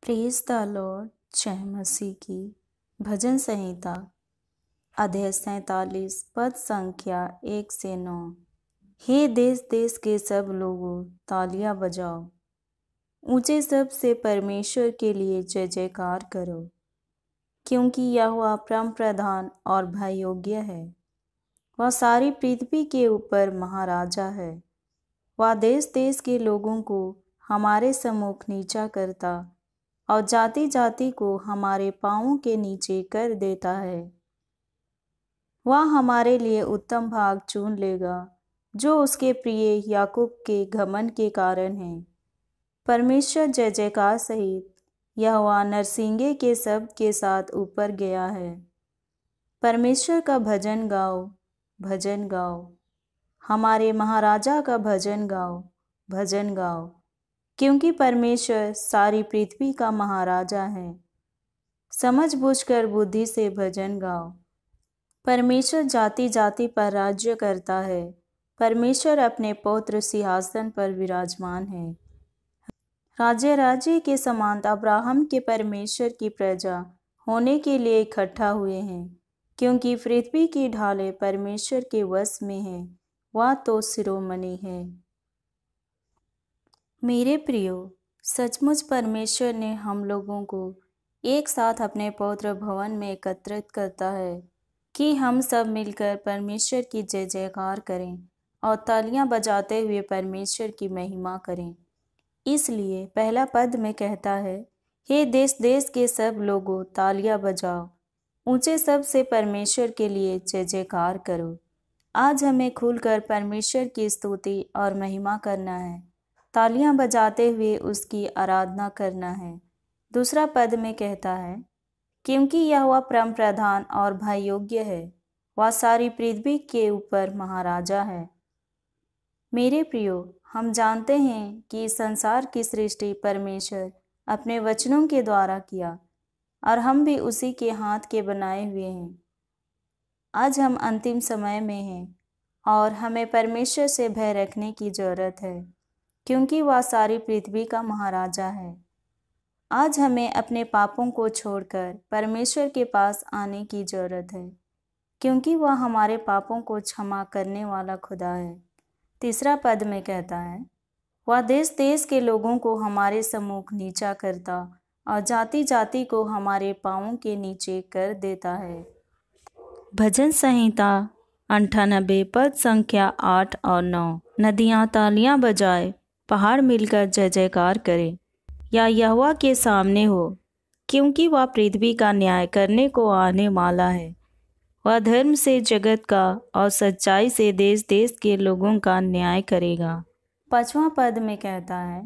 Praise the Lord. जय मसीह की। भजन संहिता अध्याय 47 पद संख्या 1 से 9। हे देश देश के सब लोगों, तालियां बजाओ, ऊंचे शब्द से परमेश्वर के लिए जय जयकार करो, क्योंकि यहोवा परम प्रधान और भय योग्य है। वह सारी पृथ्वी के ऊपर महाराजा है। वह देश देश के लोगों को हमारे सम्मुख नीचा करता और जाति जाति को हमारे पांवों के नीचे कर देता है। वह हमारे लिए उत्तम भाग चुन लेगा, जो उसके प्रिय याकूब के घमंड के कारण है। परमेश्वर जय जयकार सहित यहोवा नरसिंगे के शब्द के साथ ऊपर गया है। परमेश्वर का भजन गाओ, भजन गाओ। हमारे महाराजा का भजन गाओ, भजन गाओ, क्योंकि परमेश्वर सारी पृथ्वी का महाराजा है। समझ बूझकर बुद्धि से भजन गाओ। परमेश्वर जाति जाति पर राज्य करता है। परमेश्वर अपने पौत्र सिंहासन पर विराजमान है। राज्य राज्य के समान अब्राहम के परमेश्वर की प्रजा होने के लिए इकट्ठा हुए हैं, क्योंकि पृथ्वी की ढालें परमेश्वर के वश में है। वह तो शिरोमणि है। मेरे प्रियो, सचमुच परमेश्वर ने हम लोगों को एक साथ अपने पवित्र भवन में एकत्रित करता है कि हम सब मिलकर परमेश्वर की जय जयकार करें और तालियां बजाते हुए परमेश्वर की महिमा करें। इसलिए पहला पद में कहता है, हे देश देश के सब लोगों, तालियां बजाओ, ऊंचे शब्द से परमेश्वर के लिए जय जयकार करो। आज हमें खुलकर परमेश्वर की स्तुति और महिमा करना है, तालियां बजाते हुए उसकी आराधना करना है। दूसरा पद में कहता है, क्योंकि यहोवा परम प्रधान और भय योग्य है। वह सारी पृथ्वी के ऊपर महाराजा है। मेरे प्रियो, हम जानते हैं कि संसार की सृष्टि परमेश्वर अपने वचनों के द्वारा किया और हम भी उसी के हाथ के बनाए हुए हैं। आज हम अंतिम समय में हैं और हमें परमेश्वर से भय रखने की जरूरत है, क्योंकि वह सारी पृथ्वी का महाराजा है। आज हमें अपने पापों को छोड़कर परमेश्वर के पास आने की जरूरत है, क्योंकि वह हमारे पापों को क्षमा करने वाला खुदा है। तीसरा पद में कहता है, वह देश देश के लोगों को हमारे सम्मुख नीचा करता और जाति जाति को हमारे पांवों के नीचे कर देता है। भजन संहिता 98 पद संख्या 8 और 9। नदियाँ तालियां बजाए, पहाड़ मिलकर जय जयकार करें, या यहोवा के सामने हो, क्योंकि वह पृथ्वी का न्याय करने को आने वाला है। वह धर्म से जगत का और सच्चाई से देश देश के लोगों का न्याय करेगा। पांचवा पद में कहता है,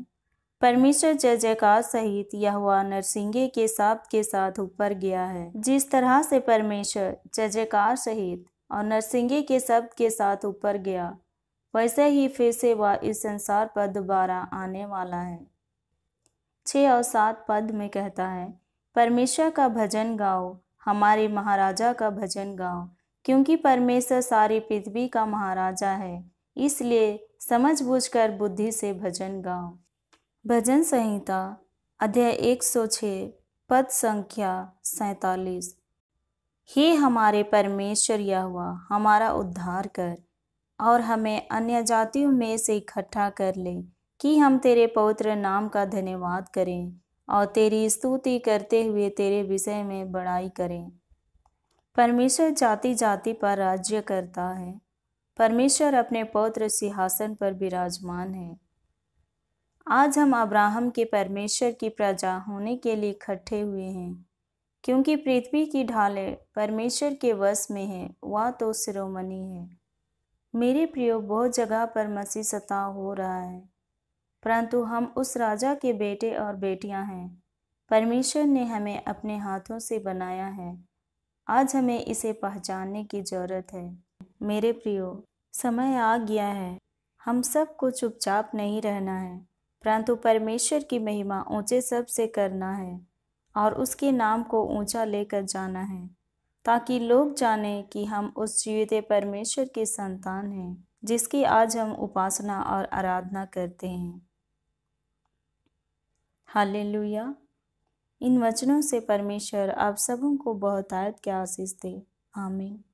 परमेश्वर जय जयकार सहित यहोवा नरसिंगे के शब्द के साथ ऊपर गया है। जिस तरह से परमेश्वर जय जयकार सहित और नरसिंगे के शब्द के साथ ऊपर गया, वैसे ही फिर से वह इस संसार पर दोबारा आने वाला है। 6 और 7 पद में कहता है, परमेश्वर का भजन गाओ, हमारे महाराजा का भजन गाओ, क्योंकि परमेश्वर सारी पृथ्वी का महाराजा है। इसलिए समझ बूझकर बुद्धि से भजन गाओ। भजन संहिता अध्याय 106 पद संख्या 47। हे हमारे परमेश्वर यहोवा, हमारा उद्धार कर और हमें अन्य जातियों में से इकट्ठा कर ले, कि हम तेरे पवित्र नाम का धन्यवाद करें और तेरी स्तुति करते हुए तेरे विषय में बड़ाई करें। परमेश्वर जाति जाति पर राज्य करता है। परमेश्वर अपने पवित्र सिंहासन पर विराजमान है। आज हम अब्राहम के परमेश्वर की प्रजा होने के लिए इकट्ठे हुए हैं, क्योंकि पृथ्वी की ढालें परमेश्वर के वश में है। वह तो शिरोमणि है। मेरे प्रियो, बहुत जगह पर मसीह सता हो रहा है, परंतु हम उस राजा के बेटे और बेटियां हैं। परमेश्वर ने हमें अपने हाथों से बनाया है। आज हमें इसे पहचानने की जरूरत है। मेरे प्रियो, समय आ गया है। हम सबको चुपचाप नहीं रहना है, परंतु परमेश्वर की महिमा ऊंचे शब्द से करना है और उसके नाम को ऊंचा लेकर जाना है, ताकि लोग जानें कि हम उस जीवित परमेश्वर के संतान हैं, जिसकी आज हम उपासना और आराधना करते हैं। हालेलुया। इन वचनों से परमेश्वर आप सबों को बहुतायत के आशीष दे। आमीन।